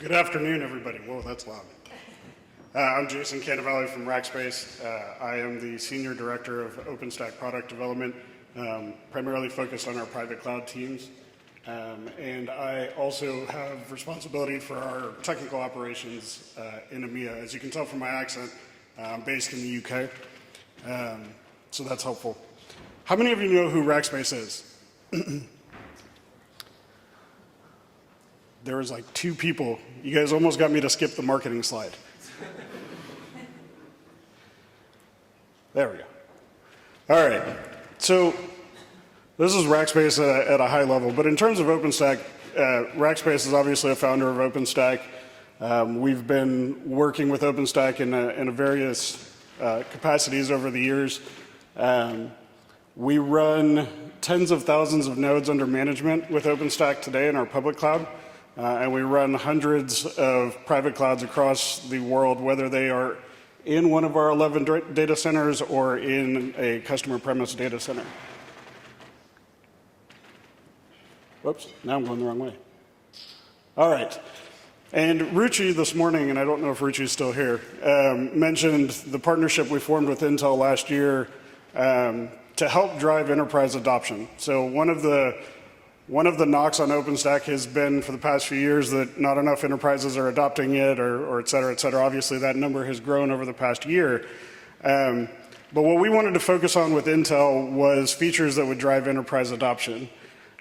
Good afternoon, everybody. Whoa, that's loud. I'm Jason Cannavale from Rackspace. I am the Senior Director of OpenStack Product Development, primarily focused on our private cloud teams. And I also have responsibility for our technical operations in EMEA. As you can tell from my accent, I'm based in the UK, so that's helpful. How many of you know who Rackspace is? There was like 2 people. You guys almost got me to skip the marketing slide. There we go. All right. So this is Rackspace at a high level. But in terms of OpenStack, Rackspace is obviously a founder of OpenStack. We've been working with OpenStack in various capacities over the years. We run tens of thousands of nodes under management with OpenStack today in our public cloud. And we run hundreds of private clouds across the world, whether they are in one of our 11 data centers or in a customer premise data center. Whoops, now I'm going the wrong way. All right. And Ruchi this morning, and I don't know if Ruchi's still here, mentioned the partnership we formed with Intel last year to help drive enterprise adoption. So one of the knocks on OpenStack has been for the past few years that not enough enterprises are adopting it or et cetera, et cetera. Obviously, that number has grown over the past year. But what we wanted to focus on with Intel was features that would drive enterprise adoption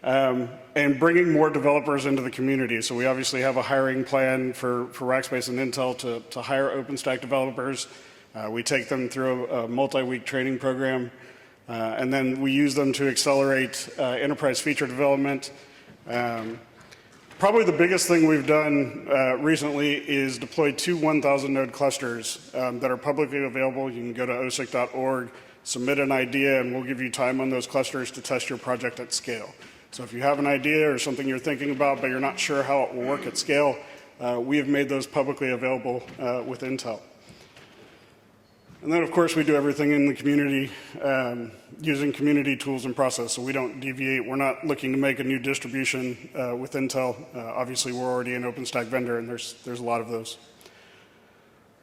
and bringing more developers into the community. So we obviously have a hiring plan for Rackspace and Intel to hire OpenStack developers. We take them through a multi-week training program. And then we use them to accelerate enterprise feature development. Probably the biggest thing we've done recently is deploy 2 1,000 node clusters that are publicly available. You can go to osic.org, submit an idea, and we'll give you time on those clusters to test your project at scale. So if you have an idea or something you're thinking about, but you're not sure how it will work at scale, we have made those publicly available with Intel. And then, of course, we do everything in the community using community tools and process, so we don't deviate. We're not looking to make a new distribution with Intel. Obviously, we're already an OpenStack vendor, and there's a lot of those.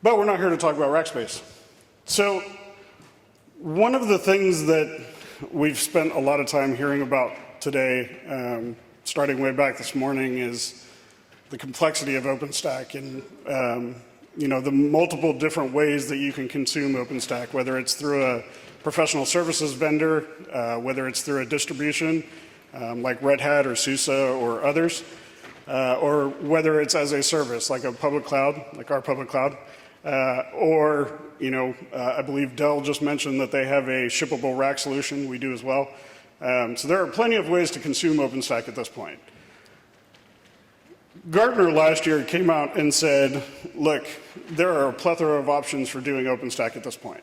But we're not here to talk about Rackspace. So one of the things that we've spent a lot of time hearing about today, starting way back this morning, is the complexity of OpenStack and the multiple different ways that you can consume OpenStack, whether it's through a professional services vendor, whether it's through a distribution like Red Hat or SUSE or others, or whether it's as a service like a public cloud, like our public cloud, or I believe Dell just mentioned that they have a shippable rack solution. We do as well. So there are plenty of ways to consume OpenStack at this point. Gartner last year came out and said, look, there are a plethora of options for doing OpenStack at this point.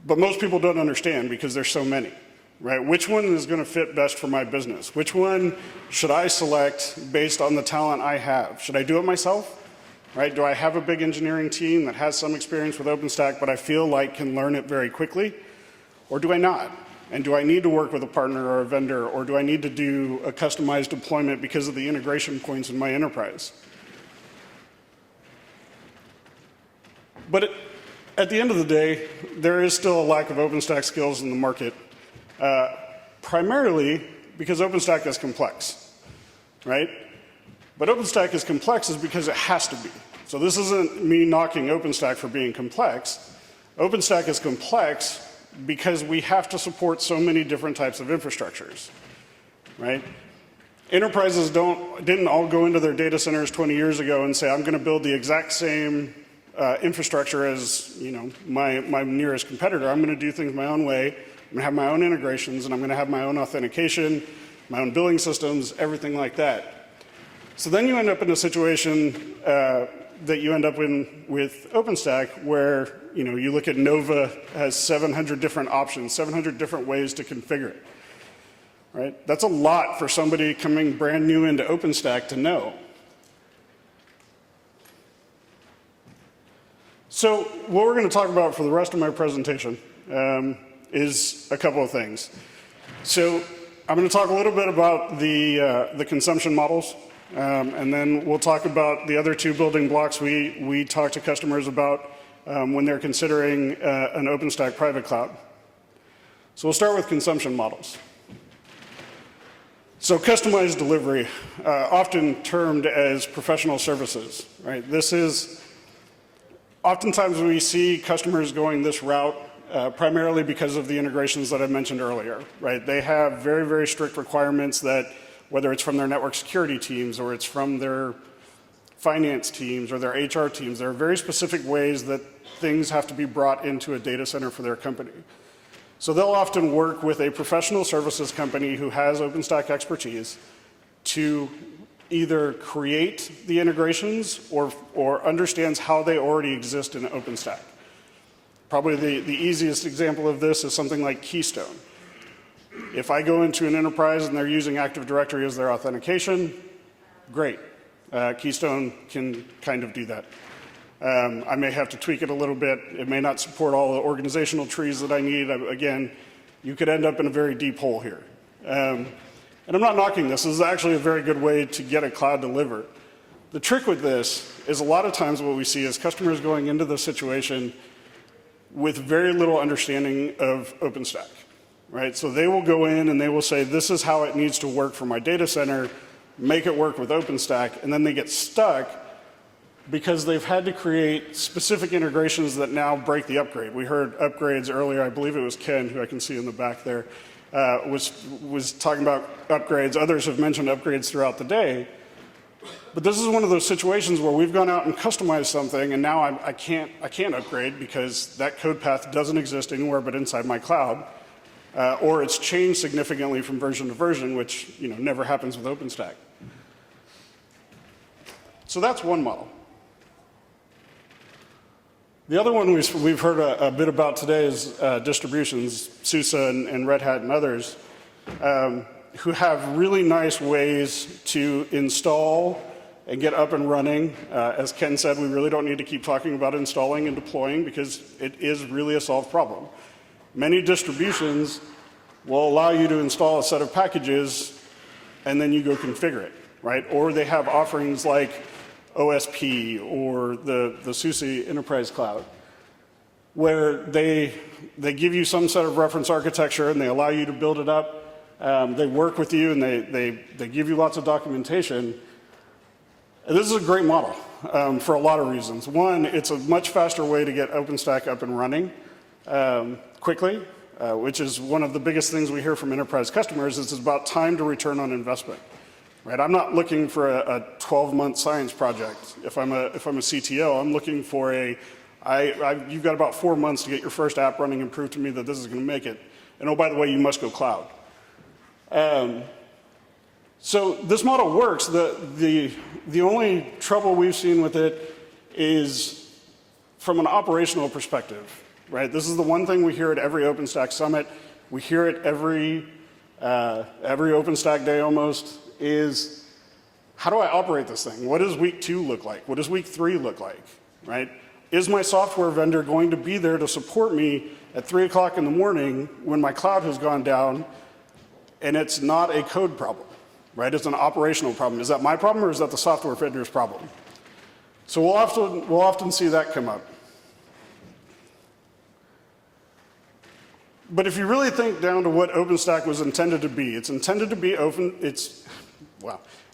But most people don't understand because there's so many, right? Which one is going to fit best for my business? Which one should I select based on the talent I have? Should I do it myself, right? Do I have a big engineering team that has some experience with OpenStack, but I feel like can learn it very quickly? Or do I not? And do I need to work with a partner or a vendor, or do I need to do a customized deployment because of the integration points in my enterprise? But at the end of the day, there is still a lack of OpenStack skills in the market, primarily because OpenStack is complex, right? But OpenStack is complex is because it has to be. So this isn't me knocking OpenStack for being complex. OpenStack is complex because we have to support so many different types of infrastructures, right? Enterprises didn't all go into their data centers 20 years ago and say, I'm going to build the exact same infrastructure as my nearest competitor. I'm going to do things my own way. I'm going to have my own integrations, and I'm going to have my own authentication, my own billing systems, everything like that. So then you end up in a situation that you end up in with OpenStack where you look at Nova has 700 different options, 700 different ways to configure it, right? That's a lot for somebody coming brand new into OpenStack to know. So what we're going to talk about for the rest of my presentation is a couple of things. So I'm going to talk a little bit about the consumption models. And then we'll talk about the other two building blocks we talk to customers about when they're considering an OpenStack private cloud. So we'll start with consumption models. So customized delivery, often termed as professional services, right? This is, oftentimes we see customers going this route primarily because of the integrations that I mentioned earlier, right? They have very, very strict requirements that, whether it's from their network security teams or it's from their finance teams or their HR teams, there are very specific ways that things have to be brought into a data center for their company. So they'll often work with a professional services company who has OpenStack expertise to either create the integrations or understands how they already exist in OpenStack. Probably the easiest example of this is something like Keystone. If I go into an enterprise and they're using Active Directory as their authentication, great. Keystone can kind of do that. I may have to tweak it a little bit. It may not support all the organizational trees that I need. Again, you could end up in a very deep hole here. And I'm not knocking this. This is actually a very good way to get a cloud delivered. The trick with this is a lot of times what we see is customers going into the situation with very little understanding of OpenStack, right? So they will go in and they will say, this is how it needs to work for my data center, make it work with OpenStack, and then they get stuck because they've had to create specific integrations that now break the upgrade. We heard upgrades earlier. I believe it was Ken, who I can see in the back there, was talking about upgrades. Others have mentioned upgrades throughout the day. But this is one of those situations where we've gone out and customized something, and now I can't upgrade because that code path doesn't exist anywhere but inside my cloud, or it's changed significantly from version to version, which never happens with OpenStack. So that's one model. The other one we've heard a bit about today is distributions, SUSE and Red Hat and others, who have really nice ways to install and get up and running. As Ken said, we really don't need to keep talking about installing and deploying because it is really a solved problem. Many distributions will allow you to install a set of packages and then you go configure it, right? Or they have offerings like OSP or the SUSE Enterprise Cloud, where they give you some set of reference architecture and they allow you to build it up. They work with you and they give you lots of documentation. And this is a great model for a lot of reasons. One, it's a much faster way to get OpenStack up and running quickly, which is one of the biggest things we hear from enterprise customers. Is it's about time to return on investment. Right? I'm not looking for a 12-month science project. If I'm a CTO, I'm looking for you've got about 4 months to get your first app running and prove to me that this is going to make it. And oh, by the way, you must go cloud. So this model works. The only trouble we've seen with it is from an operational perspective. Right? This is the one thing we hear at every OpenStack summit. We hear it every OpenStack day almost. Is how do I operate this thing? What does week 2 look like? What does week 3 look like, right? Is my software vendor going to be there to support me at 3 o'clock in the morning when my cloud has gone down and it's not a code problem, right? It's an operational problem. Is that my problem or is that the software vendor's problem? So we'll often see that come up. But if you really think down to what OpenStack was intended to be, it's intended to be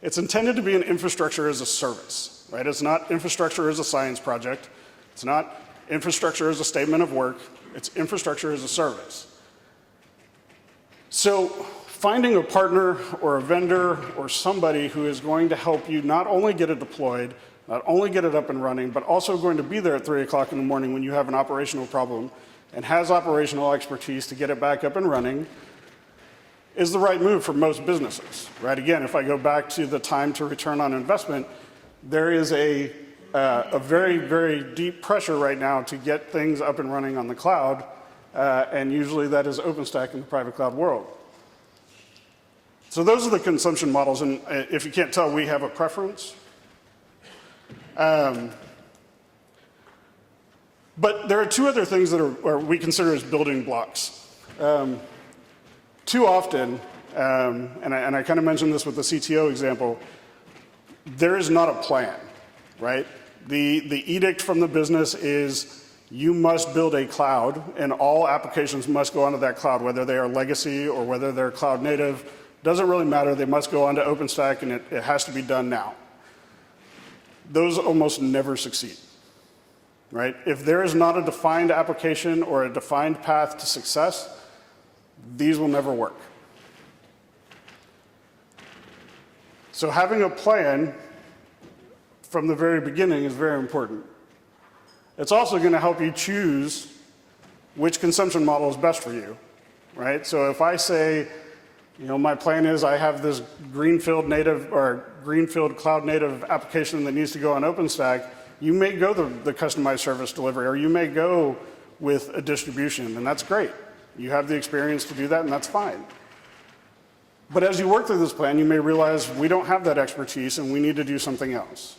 it's intended to be an infrastructure as a service, right? It's not infrastructure as a science project. It's not infrastructure as a statement of work. It's infrastructure as a service. So finding a partner or a vendor or somebody who is going to help you not only get it deployed, not only get it up and running, but also going to be there at 3 o'clock in the morning when you have an operational problem and has operational expertise to get it back up and running is the right move for most businesses, right? Again, if I go back to the time to return on investment, there is a very, very deep pressure right now to get things up and running on the cloud, and usually that is OpenStack in the private cloud world. So those are the consumption models, and if you can't tell, we have a preference. But there are two other things that we consider as building blocks. Too often, and I kind of mentioned this with the CTO example, there is not a plan, right? The edict from the business is you must build a cloud, and all applications must go onto that cloud, whether they are legacy or whether they're cloud native. Doesn't really matter. They must go onto OpenStack, and it has to be done now. Those almost never succeed, right? If there is not a defined application or a defined path to success, these will never work. So having a plan from the very beginning is very important. It's also going to help you choose which consumption model is best for you, right? So if I say, my plan is I have this greenfield native or greenfield cloud native application that needs to go on OpenStack, you may go the customized service delivery, or you may go with a distribution, and that's great. You have the experience to do that, and that's fine. But as you work through this plan, you may realize we don't have that expertise and we need to do something else.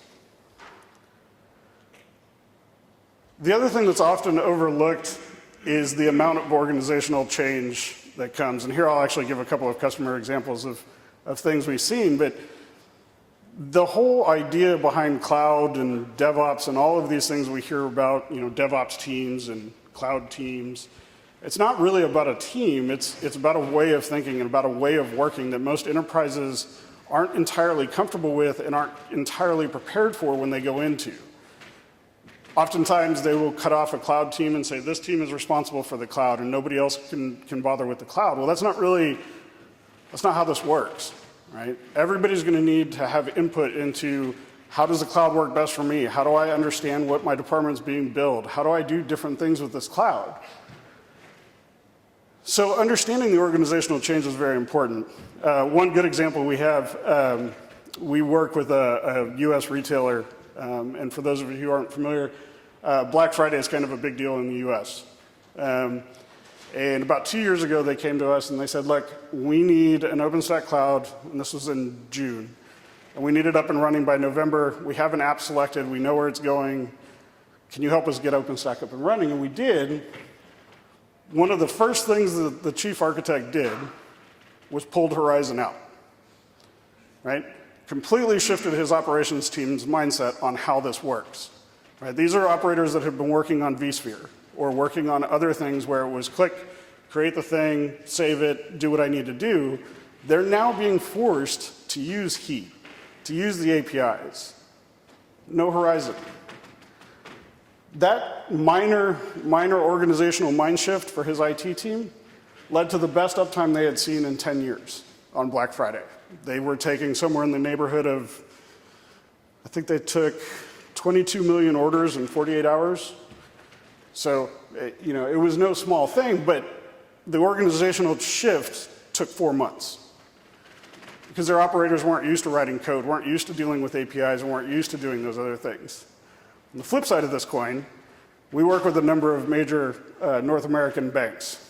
The other thing that's often overlooked is the amount of organizational change that comes. And here I'll actually give a couple of customer examples of things we've seen. But the whole idea behind cloud and DevOps and all of these things we hear about, DevOps teams and cloud teams, it's not really about a team. It's about a way of thinking and about a way of working that most enterprises aren't entirely comfortable with and aren't entirely prepared for when they go into. Oftentimes, they will cut off a cloud team and say, this team is responsible for the cloud and nobody else can bother with the cloud. Well, that's not how this works, right? Everybody's going to need to have input into how does the cloud work best for me? How do I understand what my department's being billed? How do I do different things with this cloud? So understanding the organizational change is very important. One good example we have, we work with a US retailer, and for those of you who aren't familiar, Black Friday is kind of a big deal in the US. And about 2 years ago, they came to us and they said, look, we need an OpenStack cloud, and this was in June, and we need it up and running by November. We have an app selected. We know where it's going. Can you help us get OpenStack up and running? And we did. One of the first things that the chief architect did was pulled Horizon out, right? Completely shifted his operations team's mindset on how this works, right? These are operators that have been working on vSphere or working on other things where it was click, create the thing, save it, do what I need to do. They're now being forced to use Heat, to use the APIs. No Horizon. That minor organizational mind shift for his IT team led to the best uptime they had seen in 10 years on Black Friday. They were taking somewhere in the neighborhood of, I think they took 22 million orders in 48 hours. So, it was no small thing, but the organizational shift took 4 months because their operators weren't used to writing code, weren't used to dealing with APIs, and weren't used to doing those other things. On the flip side of this coin, we work with a number of major North American banks.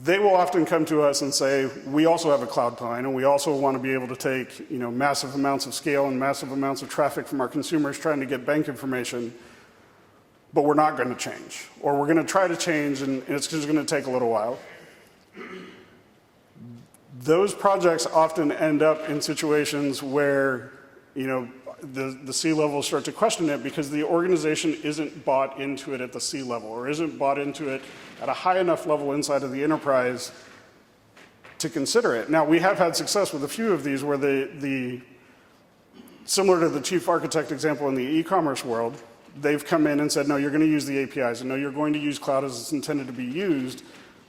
They will often come to us and say, we also have a cloud plan, and we also want to be able to take massive amounts of scale and massive amounts of traffic from our consumers trying to get bank information, but we're not going to change. Or we're going to try to change, and it's just going to take a little while. Those projects often end up in situations where the C-levels start to question it because the organization isn't bought into it at the C-level or isn't bought into it at a high enough level inside of the enterprise to consider it. Now, we have had success with a few of these where similar to the chief architect example in the e-commerce world, they've come in and said, no, you're going to use the APIs, and no, you're going to use cloud as it's intended to be used.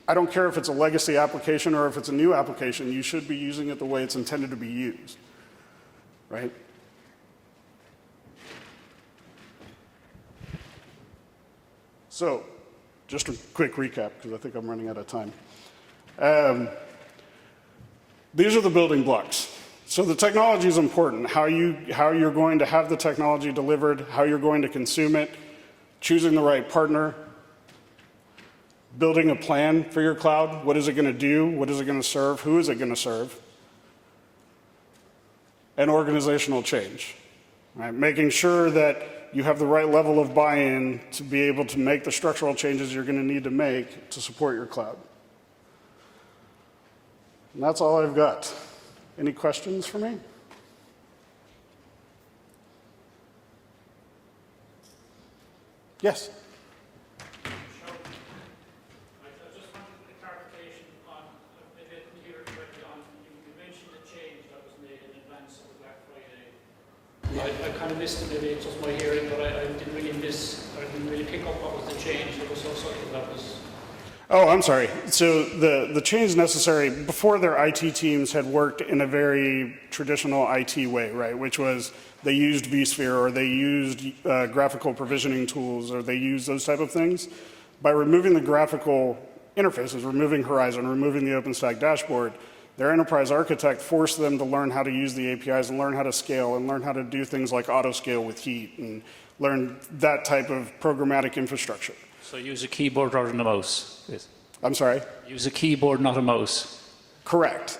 I don't care if it's a legacy application or if it's a new application, you should be using it the way it's intended to be used, right? So, just a quick recap, because I think I'm running out of time. These are the building blocks. So the technology is important. How you're going to have the technology delivered, how you're going to consume it, choosing the right partner, building a plan for your cloud. What is it going to do? What is it going to serve? Who is it going to serve? And organizational change, right? Making sure that you have the right level of buy-in to be able to make the structural changes you're going to need to make to support your cloud. And that's all I've got. Any questions for me? Yes. I just wanted a clarification on, maybe I didn't hear it correctly, on, you mentioned the change that was made in advance of the Black Friday. I kind of missed it, maybe it's just my hearing, but I didn't really pick up what was the change. There was so something that was... Oh, I'm sorry. So the change necessary, before their IT teams had worked in a very traditional IT way, right, which was they used vSphere or they used graphical provisioning tools or they used those type of things. By removing the graphical interfaces, removing Horizon, removing the OpenStack dashboard, their enterprise architect forced them to learn how to use the APIs and learn how to scale and learn how to do things like auto scale with heat and learn that type of programmatic infrastructure. So use a keyboard rather than a mouse. Yes. I'm sorry? Use a keyboard, not a mouse. Correct.